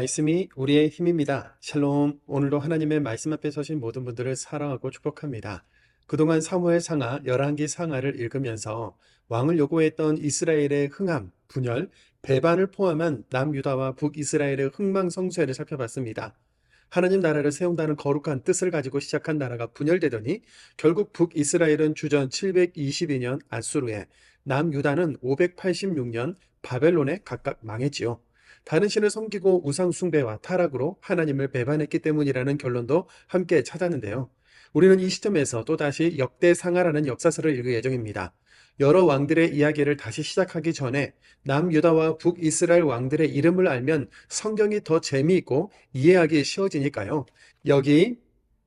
말씀이 우리의 힘입니다. 샬롬. 오늘도 하나님의 말씀 앞에 서신 모든 분들을 사랑하고 축복합니다. 그동안 사무엘 상하, 열왕기 상하를 읽으면서 왕을 요구했던 이스라엘의 흥함, 분열, 배반을 포함한 남유다와 북이스라엘의 흥망성쇠를 살펴봤습니다. 하나님 나라를 세운다는 거룩한 뜻을 가지고 시작한 나라가 분열되더니 결국 북이스라엘은 주전 722년 아수르에, 남유다는 586년 바벨론에 각각 망했지요. 다른 신을 섬기고 우상 숭배와 타락으로 하나님을 배반했기 때문이라는 결론도 함께 찾았는데요. 우리는 이 시점에서 또다시 역대상하라는 역사서를 읽을 예정입니다. 여러 왕들의 이야기를 다시 시작하기 전에 남유다와 북이스라엘 왕들의 이름을 알면 성경이 더 재미있고 이해하기 쉬워지니까요. 여기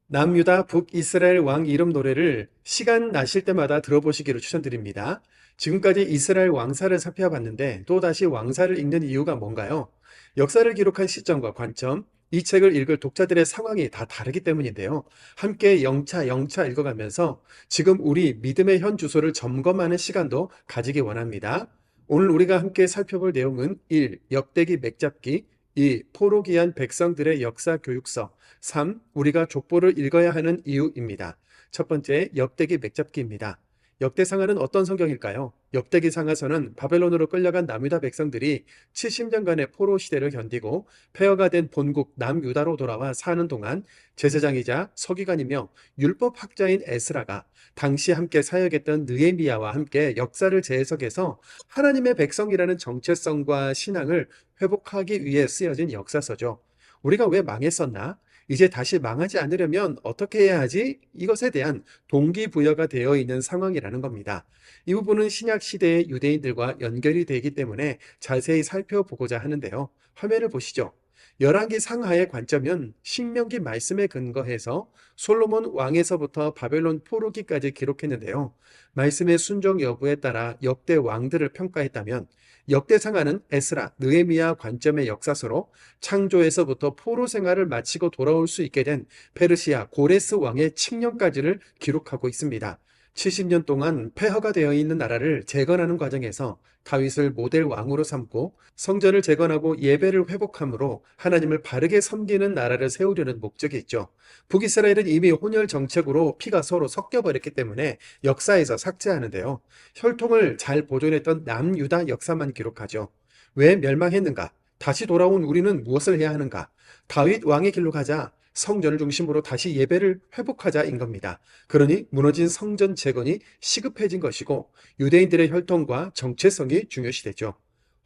남유다 북이스라엘 왕 이름 노래를 시간 나실 때마다 들어보시기를 추천드립니다. 지금까지 이스라엘 왕사를 살펴봤는데 또다시 왕사를 읽는 이유가 뭔가요? 역사를 기록한 시점과 관점, 이 책을 읽을 독자들의 상황이 다 다르기 때문인데요. 함께 영차 읽어가면서 지금 우리 믿음의 현 주소를 점검하는 시간도 가지기 원합니다. 오늘 우리가 함께 살펴볼 내용은 1. 역대기 맥잡기, 2. 포로기한 백성들의 역사 교육서, 3. 우리가 족보를 읽어야 하는 이유입니다. 첫 번째, 역대기 맥잡기입니다. 역대상하는 어떤 성경일까요? 역대기 상하서는 바벨론으로 끌려간 남유다 백성들이 70년간의 포로 시대를 견디고 폐허가 된 본국 남유다로 돌아와 사는 동안 제사장이자 서기관이며 율법학자인 에스라가 당시 함께 사역했던 느헤미야와 함께 역사를 재해석해서 하나님의 백성이라는 정체성과 신앙을 회복하기 위해 쓰여진 역사서죠. 우리가 왜 망했었나? 이제 다시 망하지 않으려면 어떻게 해야 하지? 이것에 대한 동기부여가 되어 있는 상황이라는 겁니다. 이 부분은 신약 시대의 유대인들과 연결이 되기 때문에 자세히 살펴보고자 하는데요. 화면을 보시죠. 열왕기 상하의 관점은 신명기 말씀에 근거해서 솔로몬 왕에서부터 바벨론 포로기까지 기록했는데요. 말씀의 순종 여부에 따라 역대 왕들을 평가했다면 역대 상하는 에스라, 느헤미야 관점의 역사서로 창조에서부터 포로 생활을 마치고 돌아올 수 있게 된 페르시아 고레스 왕의 칙령까지를 기록하고 있습니다. 70년 동안 폐허가 되어 있는 나라를 재건하는 과정에서 다윗을 모델 왕으로 삼고 성전을 재건하고 예배를 회복함으로 하나님을 바르게 섬기는 나라를 세우려는 목적이 있죠. 북이스라엘은 이미 혼혈 정책으로 피가 서로 섞여버렸기 때문에 역사에서 삭제하는데요. 혈통을 잘 보존했던 남유다 역사만 기록하죠. 왜 멸망했는가? 다시 돌아온 우리는 무엇을 해야 하는가? 다윗 왕의 길로 가자. 성전을 중심으로 다시 예배를 회복하자인 겁니다. 그러니 무너진 성전 재건이 시급해진 것이고 유대인들의 혈통과 정체성이 중요시되죠.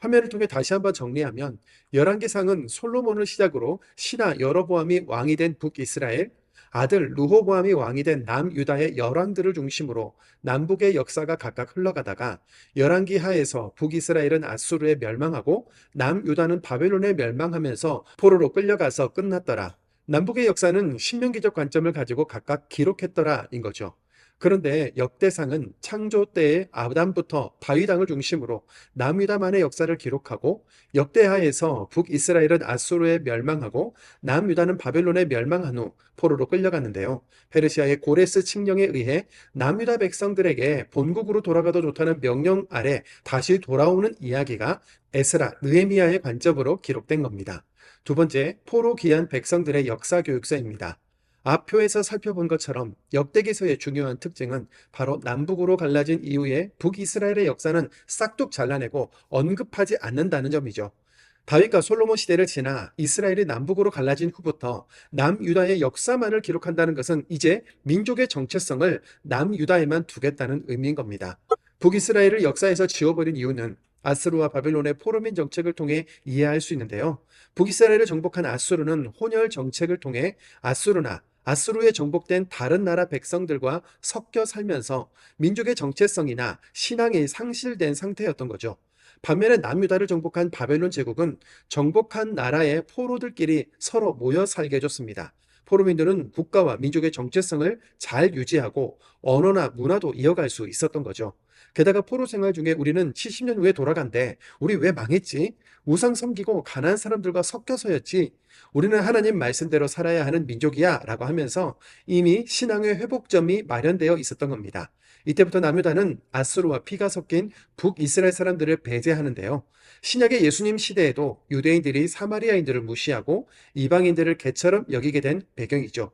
화면을 통해 다시 한번 정리하면 열왕기상은 솔로몬을 시작으로 신하 여로보암이 왕이 된 북이스라엘, 아들 르호보암이 왕이 된 남유다의 열왕들을 중심으로 남북의 역사가 각각 흘러가다가 열왕기 하에서 북이스라엘은 아수르에 멸망하고 남유다는 바벨론에 멸망하면서 포로로 끌려가서 끝났더라. 남북의 역사는 신명기적 관점을 가지고 각각 기록했더라인 거죠. 그런데 역대상은 창조 때의 아담부터 다윗왕을 중심으로 남유다만의 역사를 기록하고 역대하에서 북이스라엘은 아수르에 멸망하고 남유다는 바벨론에 멸망한 후 포로로 끌려갔는데요. 페르시아의 고레스 칙령에 의해 남유다 백성들에게 본국으로 돌아가도 좋다는 명령 아래 다시 돌아오는 이야기가 에스라, 느헤미야의 관점으로 기록된 겁니다. 두 번째, 포로 귀한 백성들의 역사 교육서입니다. 앞표에서 살펴본 것처럼 역대기서의 중요한 특징은 바로 남북으로 갈라진 이후에 북이스라엘의 역사는 싹둑 잘라내고 언급하지 않는다는 점이죠. 다윗과 솔로몬 시대를 지나 이스라엘이 남북으로 갈라진 후부터 남유다의 역사만을 기록한다는 것은 이제 민족의 정체성을 남유다에만 두겠다는 의미인 겁니다. 북이스라엘을 역사에서 지워버린 이유는 아수르와 바벨론의 포로민 정책을 통해 이해할 수 있는데요. 북이스라엘을 정복한 아수르는 혼혈 정책을 통해 아수르에 정복된 다른 나라 백성들과 섞여 살면서 민족의 정체성이나 신앙이 상실된 상태였던 거죠. 반면에 남유다를 정복한 바벨론 제국은 정복한 나라의 포로들끼리 서로 모여 살게 해줬습니다. 포로민들은 국가와 민족의 정체성을 잘 유지하고 언어나 문화도 이어갈 수 있었던 거죠. 게다가 포로 생활 중에 우리는 70년 후에 돌아간대. 우리 왜 망했지? 우상 섬기고 가난한 사람들과 섞여서였지. 우리는 하나님 말씀대로 살아야 하는 민족이야 라고 하면서 이미 신앙의 회복점이 마련되어 있었던 겁니다. 이때부터 남유다는 아수르와 피가 섞인 북이스라엘 사람들을 배제하는데요. 신약의 예수님 시대에도 유대인들이 사마리아인들을 무시하고 이방인들을 개처럼 여기게 된 배경이죠.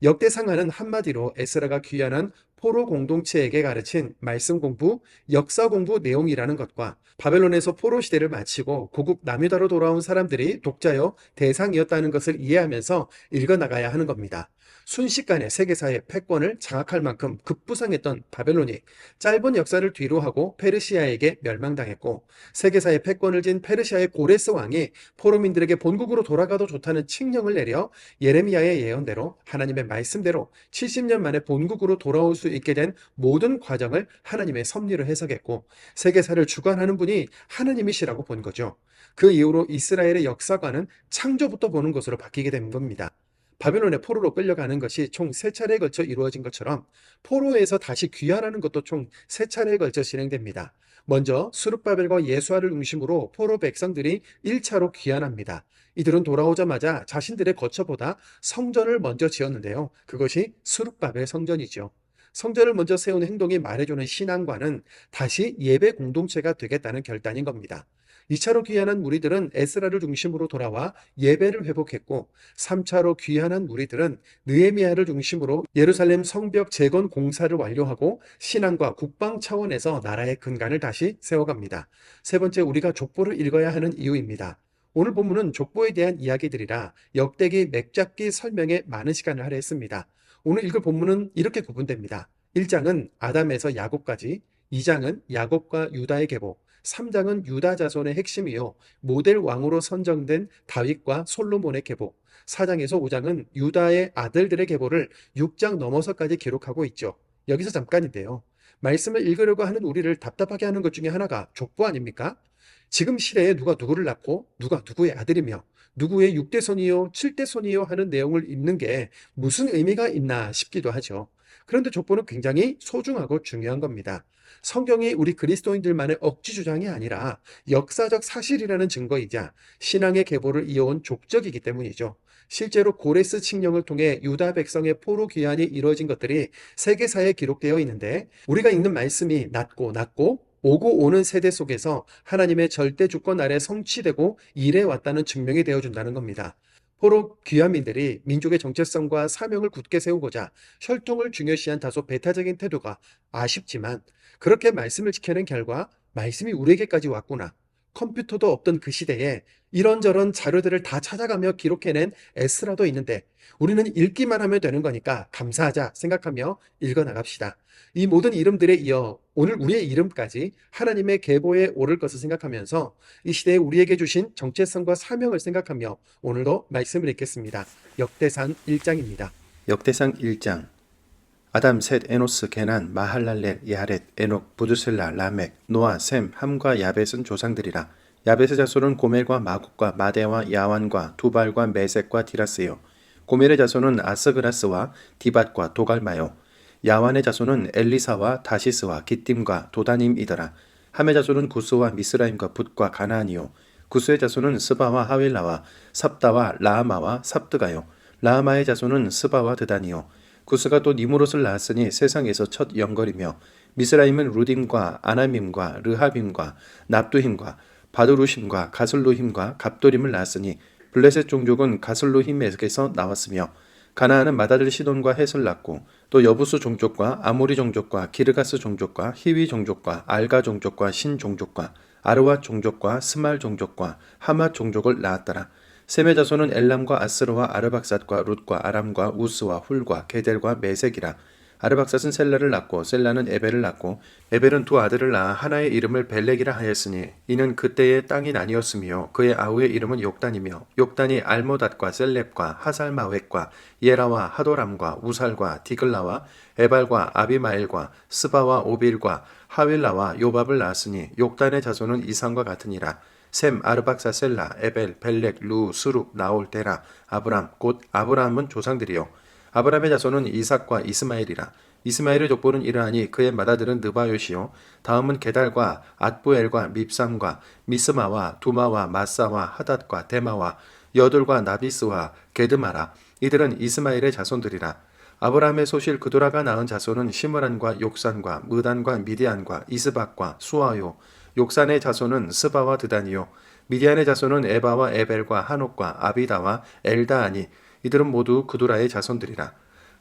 역대상하는 한마디로 에스라가 귀환한 포로 공동체에게 가르친 말씀 공부, 역사 공부 내용이라는 것과 바벨론에서 포로 시대를 마치고 고국 남유다로 돌아온 사람들이 독자여 대상이었다는 것을 이해하면서 읽어나가야 하는 겁니다. 순식간에 세계사의 패권을 장악할 만큼 급부상했던 바벨론이 짧은 역사를 뒤로하고 페르시아에게 멸망당했고, 세계사의 패권을 쥔 페르시아의 고레스 왕이 포로민들에게 본국으로 돌아가도 좋다는 칙령을 내려 예레미야의 예언대로 하나님의 말씀대로 70년 만에 본국으로 돌아올 수 있게 된 모든 과정을 하나님의 섭리로 해석했고, 세계사를 주관하는 분이 하나님이시라고 본 거죠. 그 이후로 이스라엘의 역사관은 창조부터 보는 것으로 바뀌게 된 겁니다. 바벨론의 포로로 끌려가는 것이 총 3차례에 걸쳐 이루어진 것처럼 포로에서 다시 귀환하는 것도 총 3차례에 걸쳐 진행됩니다. 먼저 수룹바벨과 예수아를 중심으로 포로 백성들이 1차로 귀환합니다. 이들은 돌아오자마자 자신들의 거처보다 성전을 먼저 지었는데요. 그것이 수룹바벨 성전이죠. 성전을 먼저 세운 행동이 말해주는 신앙과는 다시 예배 공동체가 되겠다는 결단인 겁니다. 2차로 귀환한 무리들은 에스라를 중심으로 돌아와 예배를 회복했고, 3차로 귀환한 무리들은 느헤미야를 중심으로 예루살렘 성벽 재건 공사를 완료하고 신앙과 국방 차원에서 나라의 근간을 다시 세워갑니다. 세 번째, 우리가 족보를 읽어야 하는 이유입니다. 오늘 본문은 족보에 대한 이야기들이라 역대기 맥잡기 설명에 많은 시간을 할애했습니다. 오늘 읽을 본문은 이렇게 구분됩니다. 1장은 아담에서 야곱까지, 2장은 야곱과 유다의 계보, 3장은 유다 자손의 핵심이요 모델 왕으로 선정된 다윗과 솔로몬의 계보, 4장에서 5장은 유다의 아들들의 계보를 6장 넘어서까지 기록하고 있죠. 여기서 잠깐인데요. 말씀을 읽으려고 하는 우리를 답답하게 하는 것 중에 하나가 족보 아닙니까? 지금 시대에 누가 누구를 낳고 누가 누구의 아들이며 누구의 6대 손이요 7대 손이요 하는 내용을 읽는 게 무슨 의미가 있나 싶기도 하죠. 그런데 족보는 굉장히 소중하고 중요한 겁니다. 성경이 우리 그리스도인들만의 억지 주장이 아니라 역사적 사실이라는 증거이자 신앙의 계보를 이어온 족적이기 때문이죠. 실제로 고레스 칙령을 통해 유다 백성의 포로 귀환이 이루어진 것들이 세계사에 기록되어 있는데, 우리가 읽는 말씀이 낮고 오고 오는 세대 속에서 하나님의 절대 주권 아래 성취되고 일해왔다는 증명이 되어준다는 겁니다. 포로 귀환민들이 민족의 정체성과 사명을 굳게 세우고자 혈통을 중요시한 다소 배타적인 태도가 아쉽지만, 그렇게 말씀을 지켜낸 결과 말씀이 우리에게까지 왔구나. 컴퓨터도 없던 그 시대에 이런저런 자료들을 다 찾아가며 기록해낸 에스라도 있는데 우리는 읽기만 하면 되는 거니까 감사하자 생각하며 읽어나갑시다. 이 모든 이름들에 이어 오늘 우리의 이름까지 하나님의 계보에 오를 것을 생각하면서 이 시대에 우리에게 주신 정체성과 사명을 생각하며 오늘도 말씀을 읽겠습니다. 역대상 1장입니다. 역대상 1장. 아담, 셋, 에노스, 게난, 마할랄렐, 야렛, 에녹, 부두셀라, 라멕, 노아, 셈, 함과 야벳은 조상들이라. 야벳의 자손은 고멜과 마국과 마대와 야완과 두발과 메섹과 디라스요. 고멜의 자손은 아스그라스와 디밧과 도갈마요. 야완의 자손은 엘리사와 다시스와 기띔과 도다님이더라. 함의 자손은 구스와 미스라임과 붓과 가나안이요. 구스의 자손은 스바와 하윌라와 삽다와 라하마와 삽드가요. 라하마의 자손은 스바와 드다니요. 구스가 또 니무롯을 낳았으니 세상에서 첫 영걸이며, 미스라임은 루딤과 아나밈과 르하빔과 납두힘과 바두루심과 가슬루힘과 갑도림을 낳았으니 블레셋 종족은 가슬루힘에게서 나왔으며, 가나안은 맏아들 시돈과 헷을 낳고 또 여부수 종족과 아모리 종족과 기르가스 종족과 히위 종족과 알가 종족과 신 종족과 아르와 종족과 스말 종족과 하맛 종족을 낳았더라. 셈의 자손은 엘람과 아스르와 아르박삿과 룻과 아람과 우스와 훌과 게델과 메색이라. 아르박삿은 셀라를 낳고 셀라는 에벨을 낳고 에벨은 두 아들을 낳아 하나의 이름을 벨렉이라 하였으니 이는 그때의 땅이 나뉘었으며 그의 아우의 이름은 욕단이며 욕단이 알모닷과 셀렙과 하살마웻과 예라와 하도람과 우살과 디글라와 에발과 아비마엘과 스바와 오빌과 하윌라와 요밥을 낳았으니 욕단의 자손은 이상과 같으니라. 셈, 아르박사, 셀라, 에벨, 벨렉, 루, 스룹, 나올, 데라, 아브람, 곧 아브라함은 조상들이요. 아브람의 자손은 이삭과 이스마엘이라. 이스마엘의 족보는 이러하니 그의 맏아들은 느바요시요 다음은 게달과 앗부엘과 밉삼과 미스마와 두마와 마사와 하닷과 데마와 여둘과 나비스와 게드마라. 이들은 이스마엘의 자손들이라. 아브라함의 소실 그도라가 낳은 자손은 시므란과 욕산과 무단과 미디안과 이스박과 수아요. 욕산의 자손은 스바와 드단이요. 미디안의 자손은 에바와 에벨과 한옥과 아비다와 엘다아니. 이들은 모두 그도라의 자손들이라.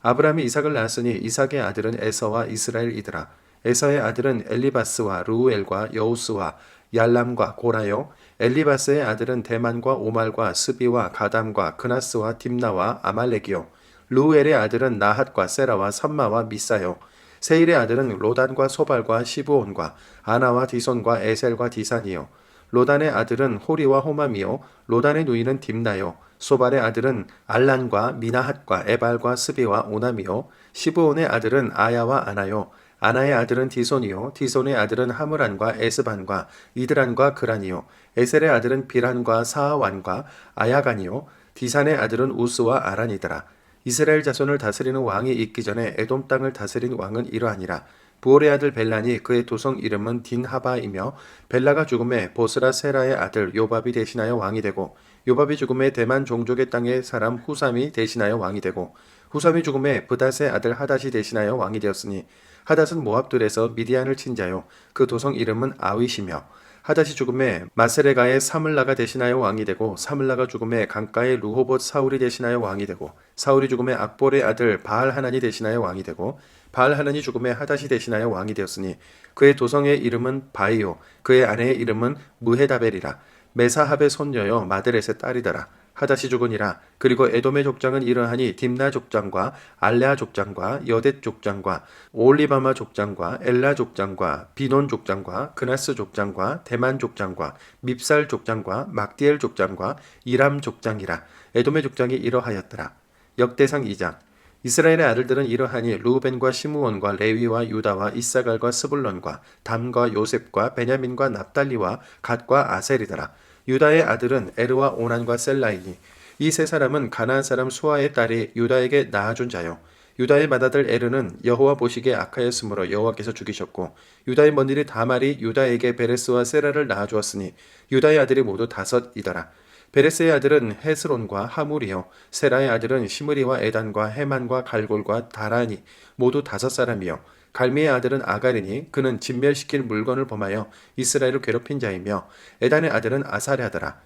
아브라함이 이삭을 낳았으니 이삭의 아들은 에서와 이스라엘이더라. 에서의 아들은 엘리바스와 르우엘과 여우스와 얄람과 고라요. 엘리바스의 아들은 대만과 오말과 스비와 가담과 그나스와 딥나와 아말렉이요. 르우엘의 아들은 나핫과 세라와 삼마와 미사요. 세일의 아들은 로단과 소발과 시브온과 아나와 디손과 에셀과 디산이요. 로단의 아들은 호리와 호맘이요. 로단의 누이는 딥나요. 소발의 아들은 알란과 미나핫과 에발과 스비와 오남이요. 시브온의 아들은 아야와 아나요. 아나의 아들은 디손이요. 디손의 아들은 하므란과 에스반과 이드란과 그란이요. 에셀의 아들은 비란과 사하완과 아야간이요. 디산의 아들은 우스와 아란이더라. 이스라엘 자손을 다스리는 왕이 있기 전에 에돔 땅을 다스린 왕은 이러하니라. 부올의 아들 벨란이 그의 도성 이름은 딘하바이며 벨라가 죽음에 보스라 세라의 아들 요밥이 대신하여 왕이 되고 요밥이 죽음에 대만 종족의 땅의 사람 후삼이 대신하여 왕이 되고 후삼이 죽음에 브닷의 아들 하닷이 대신하여 왕이 되었으니 하닷은 모압들에서 미디안을 친 자요 그 도성 이름은 아윗이며 하닷이 죽음에 마세레가의 사물라가 대신하여 왕이 되고 사물라가 죽음에 강가의 루호봇 사울이 대신하여 왕이 되고 사울이 죽음에 악볼의 아들 바알하난이 대신하여 왕이 되고 바알하난이 죽음에 하닷이 대신하여 왕이 되었으니 그의 도성의 이름은 바이오 그의 아내의 이름은 무헤다벨이라. 메사합의 손녀여 마드렛의 딸이더라. 하닷이 죽으니라. 그리고 에돔의 족장은 이러하니 딥나 족장과 알레아 족장과 여댓 족장과 오올리바마 족장과 엘라 족장과 비논 족장과 그나스 족장과 대만 족장과 밉살 족장과 막디엘 족장과 이람 족장이라. 에돔의 족장이 이러하였더라. 역대상 2장. 이스라엘의 아들들은 이러하니 루벤과 시므온과 레위와 유다와 이사갈과 스불론과 담과 요셉과 베냐민과 납달리와 갓과 아셀이더라. 유다의 아들은 에르와 오난과 셀라이니 이 세 사람은 가나안 사람 수아의 딸이 유다에게 낳아준 자요. 유다의 맏아들 에르는 여호와 보시기에 악하였으므로 여호와께서 죽이셨고 유다의 먼일이 다말이 유다에게 베레스와 세라를 낳아주었으니 유다의 아들이 모두 5이더라. 베레스의 아들은 헤스론과 하물이요 세라의 아들은 시므리와 에단과 헤만과 갈골과 다라니 모두 5사람이요 갈미의 아들은 아가리니 그는 진멸시킬 물건을 범하여 이스라엘을 괴롭힌 자이며 에단의 아들은 아사랴더라.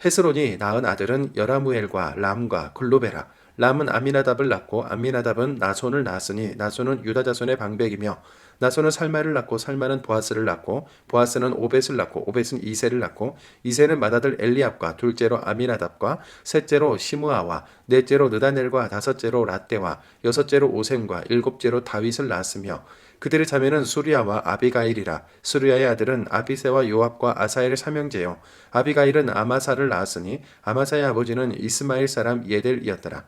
헤스론이 낳은 아들은 여라무엘과 람과 글로베라. 람은 아미나답을 낳고 아미나답은 나손을 낳았으니 나손은 유다 자손의 방백이며 나손은 살마를 낳고 살마는 보아스를 낳고 보아스는 오벳을 낳고 오벳은 이세를 낳고 이세는 맏아들 엘리압과 둘째로 아미나답과 셋째로 시므아와 넷째로 느다넬과 다섯째로 라떼와 여섯째로 오셈과 일곱째로 다윗을 낳았으며 그들의 자매는 수리아와 아비가일이라. 수리아의 아들은 아비세와 요압과 아사엘의 삼형제요 아비가일은 아마사를 낳았으니 아마사의 아버지는 이스마엘 사람 예델이었더라.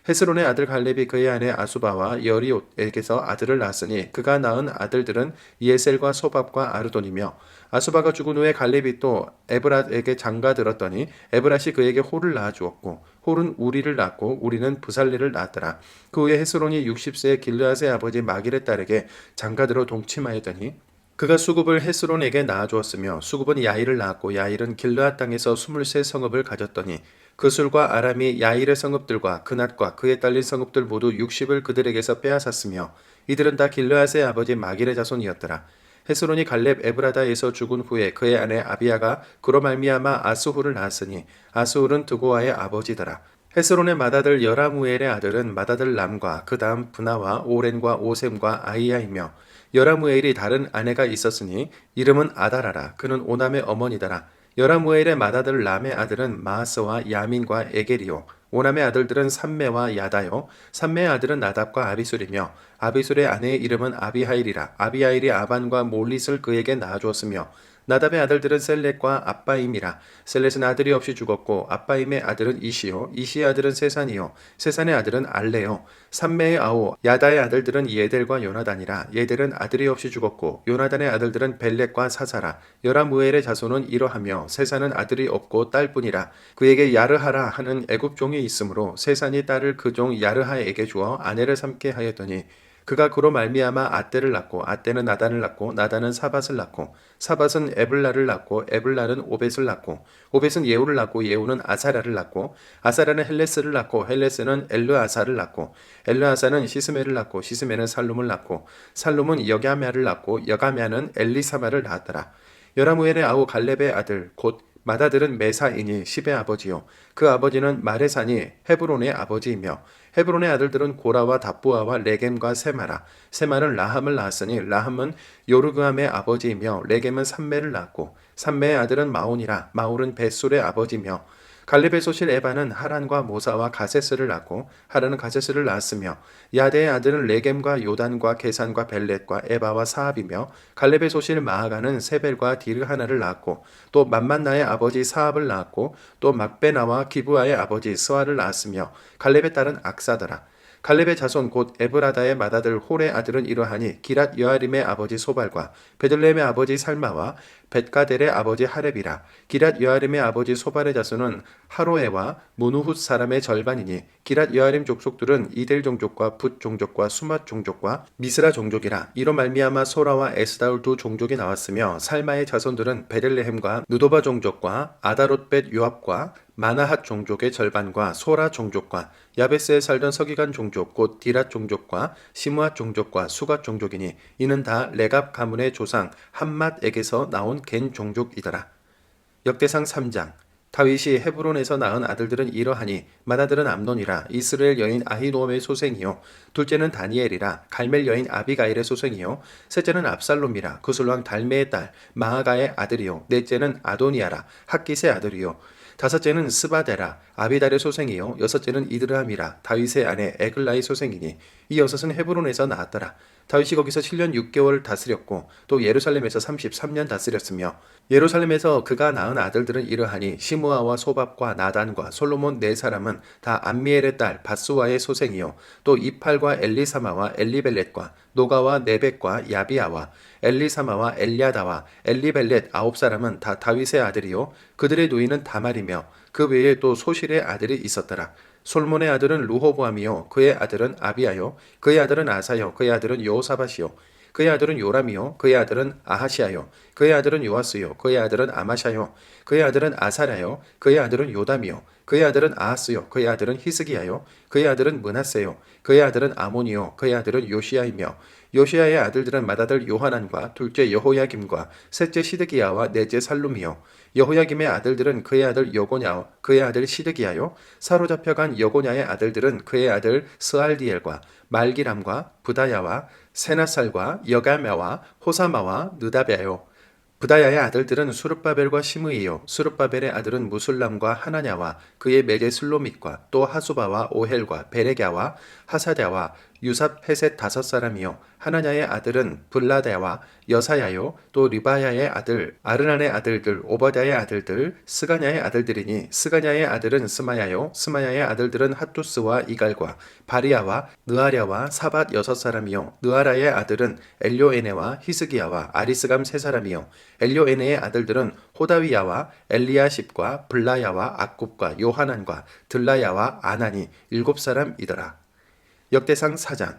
헤스론의 아들 갈렙이 그의 아내 아수바와 여리옷에게서 아들을 낳았으니 그가 낳은 아들들은 예셀과 소밥과 아르돈이며 아수바가 죽은 후에 갈렙이 또 에브랏에게 장가들었더니 에브랏이 그에게 홀을 낳아주었고 홀은 우리를 낳고 우리는 부살리를 낳았더라. 그 후에 헤스론이 60세의 길르앗의 아버지 마길의 딸에게 장가들어 동침하였더니 그가 수굽을 헤스론에게 낳아주었으며 수굽은 야일을 낳았고 야일은 길르앗 땅에서 23성읍을 가졌더니 그 술과 아람이 야일의 성읍들과 그낫과 그에 딸린 성읍들 모두 60을 그들에게서 빼앗았으며 이들은 다 길르앗의 아버지 마길의 자손이었더라. 헤스론이 갈렙 에브라다에서 죽은 후에 그의 아내 아비야가 그로 말미암아 아스훌을 낳았으니 아스훌은 드고아의 아버지더라. 헤스론의 맏아들 여라무엘의 아들은 맏아들 람과 그 다음 브나와 오렌과 오셈과 아이야이며 여라무엘이 다른 아내가 있었으니 이름은 아다라라. 그는 오남의 어머니더라. 여라무엘의 맏아들 람의 아들은 마하스와 야민과 에게리요. 오남의 아들들은 삼메와 야다요. 삼메의 아들은 나답과 아비술이며 아비술의 아내의 이름은 아비하일이라. 아비하일이 아반과 몰릿을 그에게 낳아주었으며 나답의 아들들은 셀렛과 아빠임이라. 셀렛은 아들이 없이 죽었고 아빠임의 아들은 이시요 이시의 아들은 세산이요 세산의 아들은 알레요. 삼메의 아오 야다의 아들들은 예델과 요나단이라. 예델은 아들이 없이 죽었고 요나단의 아들들은 벨렉과 사사라. 여라무엘의 자손은 이러하며 세산은 아들이 없고 딸뿐이라. 그에게 야르하라 하는 애굽 종이 있으므로 세산이 딸을 그 종 야르하에게 주어 아내를 삼게 하였더니 그가 그로 말미암아 아떼를 낳고 아떼는 나단을 낳고 나단은 사밧을 낳고 사밧은 에블라를 낳고 에블라는 오벳을 낳고 오벳은 예후를 낳고 예후는 아사랴를 낳고 아사랴는 헬레스를 낳고 헬레스는 엘르아사를 낳고 엘르아사는 시스메를 낳고 시스메는 살룸을 낳고 살룸은 여가메아를 낳고 여가메아는 엘리사마를 낳았더라. 여라무엘의 아우 갈렙의 아들 곧 맏아들은 메사이니 십의 아버지요 그 아버지는 마레산이 헤브론의 아버지이며 헤브론의 아들들은 고라와 답부아와 레겜과 세마라 세마는 라함을 낳았으니 라함은 요르그함의 아버지이며 레겜은 삼매를 낳았고 삼매의 아들은 마온이라 마올은 벳술의 아버지며 갈렙의 소실 에바는 하란과 모사와 가세스를 낳고 하란은 가세스를 낳았으며 야데의 아들은 레겜과 요단과 게산과 벨렛과 에바와 사압이며 갈렙의 소실 마아가는 세벨과 디르하나를 낳았고 또 만만나의 아버지 사압을 낳았고 또 막베나와 기브아의 아버지 스와를 낳았으며 갈렙의 딸은 악사더라. 갈렙의 자손 곧 에브라다의 맏아들 홀의 아들은 이러하니 기랏 여아림의 아버지 소발과 베들레헴의 아버지 살마와 벳가델의 아버지 하렙이라. 기랏 여아림의 아버지 소발의 자손은 하로에와 무누훗 사람의 절반이니 기랏 여아림 족속들은 이델 종족과 붓 종족과 수맛 종족과 미스라 종족이라. 이로 말미암아 소라와 에스다울 두 종족이 나왔으며 살마의 자손들은 베들레헴과 누도바 종족과 아다롯벳 요압과 마나핫 종족의 절반과 소라 종족과 야베스에 살던 서기관 종족 곧 디랏 종족과 시므앗 종족과 수갓 종족이니 이는 다 레갑 가문의 조상 함맛에게서 나온 겐 종족이더라. 역대상 3장. 다윗이 헤브론에서 낳은 아들들은 이러하니 맏아들은 암논이라 이스라엘 여인 아히노암의 소생이요 둘째는 다니엘이라 갈멜 여인 아비가일의 소생이요 셋째는 압살롬이라 구슬왕 달메의 딸 마아가의 아들이요 넷째는 아도니아라 학깃의 아들이요 다섯째는 스바데라 아비달의 소생이요 여섯째는 이드람이라 다윗의 아내 에글라의 소생이니 이 여섯은 헤브론에서 낳았더라. 다윗이 거기서 7년 6개월을 다스렸고 또 예루살렘에서 33년 다스렸으며 예루살렘에서 그가 낳은 아들들은 이러하니 시므아와 소밥과 나단과 솔로몬 네 사람은 다 암미엘의 딸 바스와의 소생이요 또 이팔과 엘리사마와 엘리벨렛과 노가와 네벡과 야비아와 엘리사마와 엘리아다와 엘리벨렛 9사람은 다 다윗의 아들이요 그들의 누이는 다말이며 그 외에 또 소실의 아들이 있었더라. 솔몬의 아들은 르호보암이요 그의 아들은 아비아요 그의 아들은 아사요 그의 아들은 여호사밧이요 그의 아들은 요람이요 그의 아들은 아하시아요 그의 아들은 요아스요 그의 아들은 아마샤요 그의 아들은 아사랴요 그의 아들은 요담이요 그의 아들은 아하스요 그의 아들은 히스기야요 그의 아들은 므낫세요 그의 아들은 아몬이요 그의 아들은 요시야이며 요시야의 아들들은 맏아들 요하난과 둘째 여호야김과 셋째 시드기야와 넷째 살룸이요 여호야김의 아들들은 그의 아들 여고냐 그의 아들 시드기야요 사로잡혀간 여고냐의 아들들은 그의 아들 스알디엘과 말기람과 부다야와 세나살과 여가메와 호사마와 느다베요 부다야의 아들들은 수룹바벨과 시므이요 수룹바벨의 아들은 무술람과 하나냐와 그의 매제 슬로밋과 또 하수바와 오헬과 베레갸와 하사랴와 유삽 헤셋 5사람이요 하나냐의 아들은 블라데와 여사야요 또 리바야의 아들 아르난의 아들들 오버다의 아들들 스가냐의 아들들이니 스가냐의 아들은 스마야요 스마야의 아들들은 핫두스와 이갈과 바리아와 느아랴와 사밧 6사람이요 느아라의 아들은 엘료에네와 히스기야와 아리스감 3사람이요 엘료에네의 아들들은 호다위야와 엘리야십과 블라야와 악굽과 요하난과 들라야와 아나니 7사람이더라. 역대상 4장.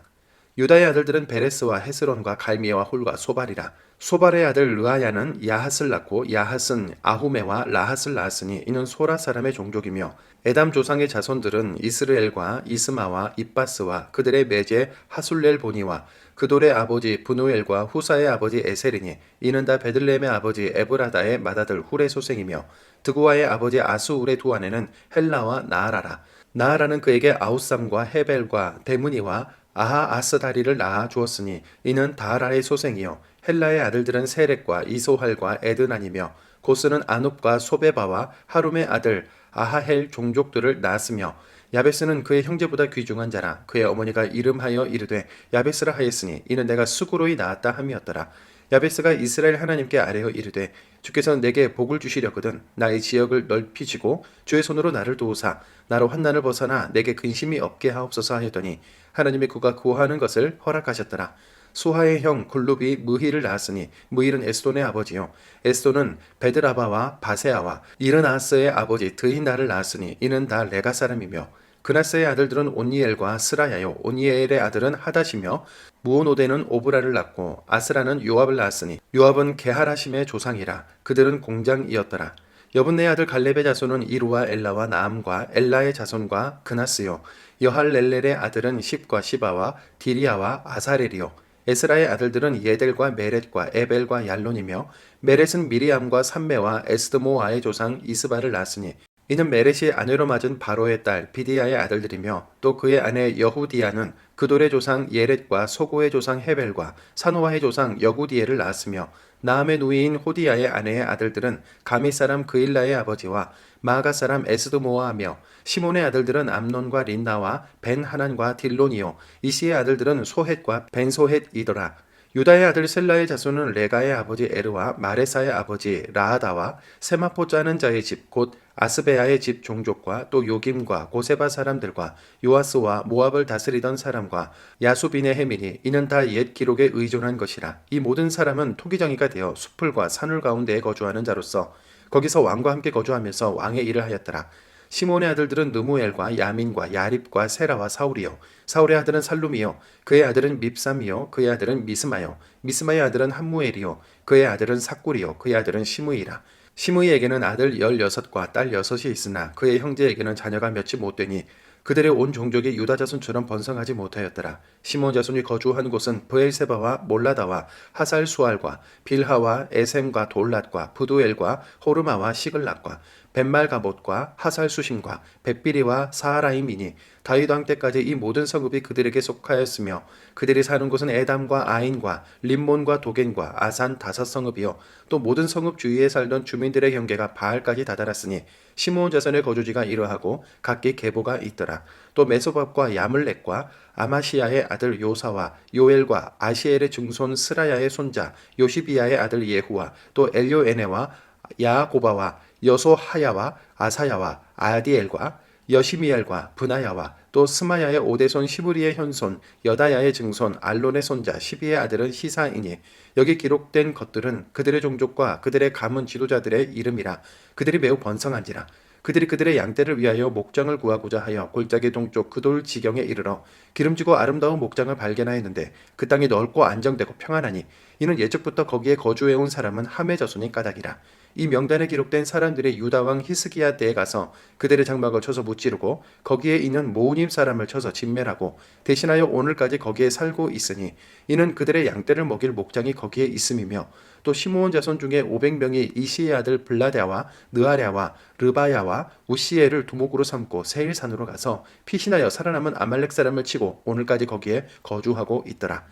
유다의 아들들은 베레스와 헤스론과 갈미와 홀과 소발이라. 소발의 아들 르아야는 야핫을 낳고 야핫은 아후메와 라핫을 낳았으니 이는 소라 사람의 종족이며 에담 조상의 자손들은 이스르엘과 이스마와 입바스와 그들의 매제 하술렐 보니와 그돌의 아버지 브누엘과 후사의 아버지 에셀이니 이는 다 베들레헴의 아버지 에브라다의 맏아들 훌의 소생이며 드구아의 아버지 아수울의 두 아내는 헬라와 나아라라. 나아라는 그에게 아우삼과 헤벨과 데무니와 아하아스다리를 낳아 주었으니 이는 다하라의 소생이요 헬라의 아들들은 세렉과 이소할과 에드난이며 고스는 아눕과 소베바와 하룸의 아들 아하헬 종족들을 낳았으며 야베스는 그의 형제보다 귀중한 자라. 그의 어머니가 이름하여 이르되 야베스라 하였으니 이는 내가 수고로이 낳았다 함이었더라. 야베스가 이스라엘 하나님께 아뢰어 이르되 주께서는 내게 복을 주시려거든 나의 지역을 넓히시고 주의 손으로 나를 도우사 나로 환난을 벗어나 내게 근심이 없게 하옵소서 하였더니 하나님의 그가 구하는 것을 허락하셨더라. 수하의 형 굴룹이 무힐을 낳았으니 무힐은 에스돈의 아버지요 에스돈은 베드라바와 바세아와 이르나스의 아버지 드히나를 낳았으니 이는 다 레가 사람이며 그나스의 아들들은 온니엘과 스라야요. 온니엘의 아들은 하닷이며 무오노데는 오브라를 낳고 아스라는 요압을 낳았으니 요압은 게하라심의 조상이라. 그들은 공장이었더라. 여분네 아들 갈렙의 자손은 이루와 엘라와 나암과 엘라의 자손과 그나스요. 여할렐렐의 아들은 십과 시바와 디리아와 아사렐이요. 에스라의 아들들은 예델과 메렛과 에벨과 얄론이며 메렛은 미리암과 삼메와 에스드모아의 조상 이스바를 낳았으니 이는 메렛이 아내로 맞은 바로의 딸 비디아의 아들들이며 또 그의 아내 여후디아는 그돌의 조상 예렛과 소고의 조상 헤벨과 사노아의 조상 여구디엘을 낳았으며 나암의 누이인 호디아의 아내의 아들들은 가미 사람 그일라의 아버지와 마아가 사람 에스드모아하며 시몬의 아들들은 암논과 린나와 벤 하난과 딜론이요 이시의 아들들은 소헷과 벤소헷이더라. 유다의 아들 셀라의 자손은 레가의 아버지 에르와 마레사의 아버지 라하다와 세마포 짜는 자의 집 곧 아스베아의 집 종족과 또 요김과 고세바 사람들과 요아스와 모압을 다스리던 사람과 야수빈의 해민이 이는 다 옛 기록에 의존한 것이라. 이 모든 사람은 토기정이가 되어 숲풀과 산울 가운데에 거주하는 자로서 거기서 왕과 함께 거주하면서 왕의 일을 하였더라. 시몬의 아들들은 느무엘과 야민과 야립과 세라와 사울이요 사울의 아들은 살룸이요 그의 아들은 밉삼이요 그의 아들은 미스마요 미스마의 아들은 함무엘이요 그의 아들은 삭굴이요 그의 아들은 시므이라. 시므이에게는 아들 16과 딸 6이 있으나 그의 형제에게는 자녀가 몇이 못 되니 그들의 온 종족이 유다 자손처럼 번성하지 못하였더라. 시몬 자손이 거주한 곳은 브엘세바와 몰라다와 하살수알과 빌하와 에셈과 돌랏과 부두엘과 호르마와 시글락과 벤말가봇과 하살수심과 벳비리와 사하라임이니 다윗 왕 때까지 이 모든 성읍이 그들에게 속하였으며 그들이 사는 곳은 에담과 아인과 림몬과 도겐과 아산 5성읍이요 또 모든 성읍 주위에 살던 주민들의 경계가 바알까지 다다랐으니 시므온 자손의 거주지가 이러하고 각기 계보가 있더라. 또 메소밥과 야물렉과 아마시야의 아들 요사와 요엘과 아시엘의 증손 스라야의 손자 요시비야의 아들 예후와 또 엘요에네와 야고바와 여소하야와 아사야와 아디엘과 여시미엘과 브나야와 또 스마야의 오대손 시브리의 현손 여다야의 증손 알론의 손자 시비의 아들은 시사이니 여기 기록된 것들은 그들의 종족과 그들의 가문 지도자들의 이름이라. 그들이 매우 번성한지라. 그들이 그들의 양떼를 위하여 목장을 구하고자 하여 골짜기 동쪽 그돌 지경에 이르러 기름지고 아름다운 목장을 발견하였는데 그 땅이 넓고 안정되고 평안하니 이는 예적부터 거기에 거주해온 사람은 함의 자손이 까닭이라. 이 명단에 기록된 사람들이 유다왕 히스기야 때에 가서 그들의 장막을 쳐서 무찌르고 거기에 있는 모우님 사람을 쳐서 진멸하고 대신하여 오늘까지 거기에 살고 있으니 이는 그들의 양떼를 먹일 목장이 거기에 있음이며 또 시므온 자손 중에 500명이 이시의 아들 블라랴와 느아랴와 르바야와 우시엘을 두목으로 삼고 세일산으로 가서 피신하여 살아남은 아말렉 사람을 치고 오늘까지 거기에 거주하고 있더라.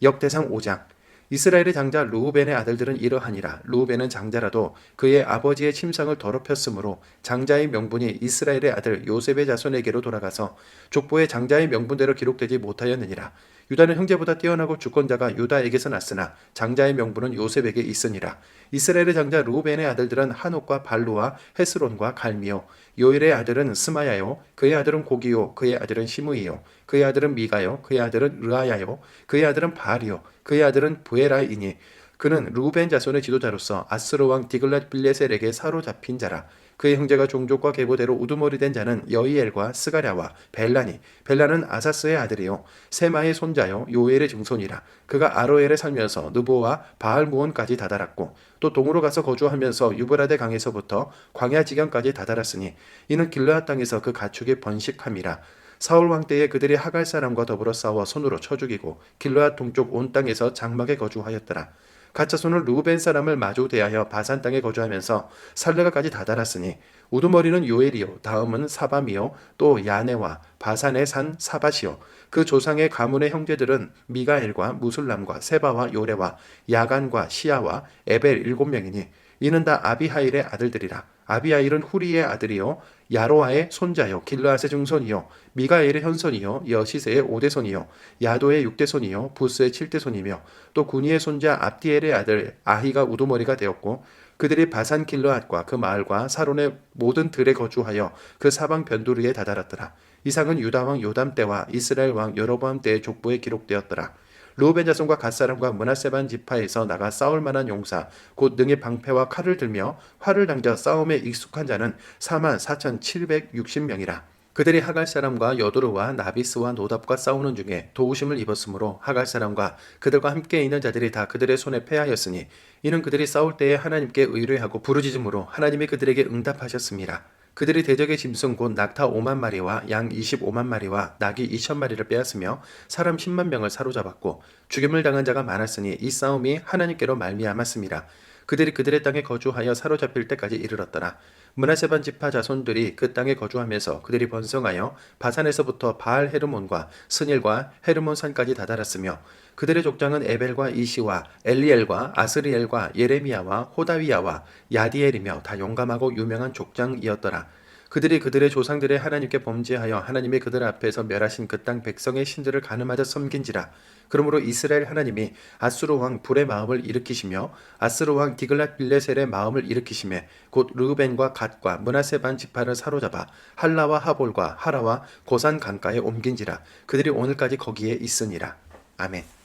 역대상 5장. 이스라엘의 장자 르우벤의 아들들은 이러하니라. 르우벤은 장자라도 그의 아버지의 침상을 더럽혔으므로 장자의 명분이 이스라엘의 아들 요셉의 자손에게로 돌아가서 족보의 장자의 명분대로 기록되지 못하였느니라. 유다는 형제보다 뛰어나고 주권자가 유다에게서 났으나 장자의 명분은 요셉에게 있으니라. 이스라엘의 장자 르우벤의 아들들은 한옥과 발루와 헤스론과 갈미요 요엘의 아들은 스마야요 그의 아들은 고기요 그의 아들은 시므이요 그의 아들은 미가요 그의 아들은 르아야요 그의 아들은 바알이요 그의 아들은 부에라이니 그는 르우벤 자손의 지도자로서 아스로 왕 디글랏 빌레셀에게 사로잡힌 자라. 그의 형제가 종족과 계보대로 우두머리 된 자는 여이엘과 스가랴와 벨라니 벨라는 아사스의 아들이요 세마의 손자요 요엘의 증손이라. 그가 아로엘에 살면서 느보와 바알무온까지 다다랐고 또 동으로 가서 거주하면서 유브라데 강에서부터 광야 지경까지 다다랐으니 이는 길르앗 땅에서 그 가축이 번식함이라. 사울 왕 때에 그들이 하갈 사람과 더불어 싸워 손으로 쳐 죽이고 길르앗 동쪽 온 땅에서 장막에 거주하였더라. 가짜손은 르우벤 사람을 마주 대하여 바산 땅에 거주하면서 살레가까지 다다랐으니 우두머리는 요엘이요 다음은 사밤이요 또 야네와 바산의 산 사밭이요 그 조상의 가문의 형제들은 미가엘과 무술람과 세바와 요레와 야간과 시야와 에벨 7명이니 이는 다 아비하일의 아들들이라. 아비하일은 후리의 아들이요 야로아의 손자요 길르앗의 증손이요 미가엘의 현손이요 여시세의 5대손이요 야도의 6대손이요 부스의 7대손이며 또 구니의 손자 압디엘의 아들 아히가 우두머리가 되었고 그들이 바산 길르앗과 그 마을과 사론의 모든 들에 거주하여 그 사방 변두리에 다다랐더라. 이상은 유다왕 요담 때와 이스라엘 왕 여로보암 때의 족보에 기록되었더라. 르우벤 자손과 갓사람과 므낫세 반 지파에서 나가 싸울 만한 용사 곧 능히 방패와 칼을 들며 활을 당겨 싸움에 익숙한 자는 44,760명이라. 그들이 하갈 사람과 여도르와 나비스와 노답과 싸우는 중에 도우심을 입었으므로 하갈 사람과 그들과 함께 있는 자들이 다 그들의 손에 패하였으니 이는 그들이 싸울 때에 하나님께 의뢰하고 부르짖음으로 하나님이 그들에게 응답하셨습니다. 그들이 대적의 짐승 곧 낙타 5만 마리와 양 25만 마리와 낙이 2천 마리를 빼앗으며 사람 10만 명을 사로잡았고 죽임을 당한 자가 많았으니 이 싸움이 하나님께로 말미암았습니다. 그들이 그들의 땅에 거주하여 사로잡힐 때까지 이르렀더라. 므낫세 반 지파 자손들이 그 땅에 거주하면서 그들이 번성하여 바산에서부터 바알 헤르몬과 스닐과 헤르몬 산까지 다다랐으며 그들의 족장은 에벨과 이시와 엘리엘과 아스리엘과 예레미야와 호다위야와 야디엘이며 다 용감하고 유명한 족장이었더라. 그들이 그들의 조상들의 하나님께 범죄하여 하나님이 그들 앞에서 멸하신 그 땅 백성의 신들을 가늠하여 섬긴지라. 그러므로 이스라엘 하나님이 아수르 왕 불의 마음을 일으키시며 아스르 왕 디글랏빌레셀의 마음을 일으키시매 곧 르우벤과 갓과 므낫세 반 지파를 사로잡아 할라와 하볼과 하라와 고산 강가에 옮긴지라. 그들이 오늘까지 거기에 있으니라. 아멘.